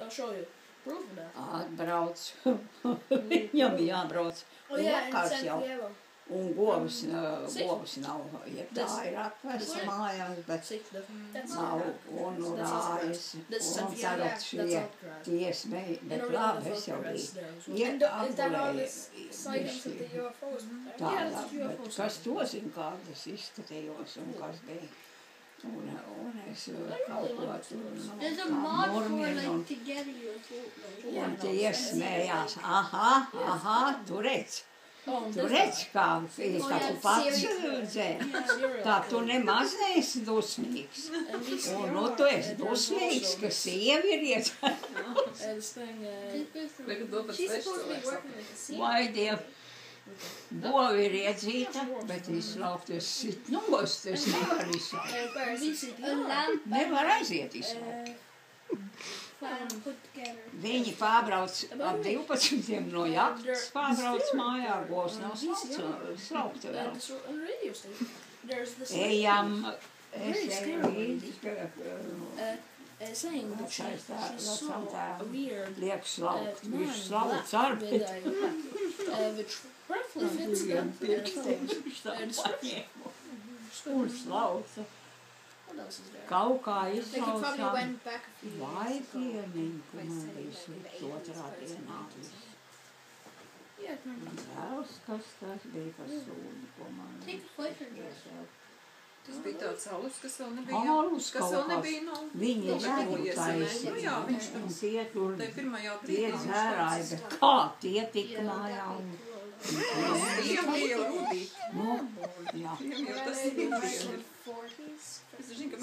I'll show you. Proof of that. Atbrauc. Viņam jābrauc. Oh yeah, in Vakars San jau. Diego. Un govs nav, ja tā ir atvests mājās, bet nav un rājas. Un tagad šie tiesmei, bet labi, es jau biju. Is that all this sightings of the UFOs? Yeah, that's UFOs. Kas to zina, kādas izskatījos un kas bija. Un es kaut ko tur There's a mod for like to get a UFO. un tie smējās. Aha, tu redz. Tu redz, kā tu pats dzēri. Tā tu nemaz neesi dusmīgs. Un nu tu esi dusmīgs, ka sievi ir She's supposed to be working with a sea. Vai Diev, bovi ir iedzīta, bet izslaukties sit nost, es nevar izslaukt. A lamp Nevar aiziet izslaukt. put together. Viņi pārbrauc ap 12 no jaktas, pārbrauc mājā, govs nav slaukta vēl. On the radio station. There's this Ejam, es eju līdzi, saying that she saw a weird liek slaukt, viņš man slauc black ar, with which roughly fits the un slauca. What else is there? Kaut kā They could probably izslaucām. went back a few Vai years ago. piemiņ, ka man bija slikts otrā dienā viss. Yeah, I remember. Tēvs, kas tas bija par sūdu, ko man Take a photo. Tas bija tāds alus, kas vēl nebija. Alus Kas kaut vēl kāds. nebija, nu. Viņi Nu, dzēru gatavojies, taisīja. nu jā, viņš Un tur tie tur, tai pirmajā tie brīdī. dzērāja, bet kā tie tika mājā un... Tiem bija jau rūdīt. Nu, jā. Tiem jau tas bija. 40s. Es zinu, ka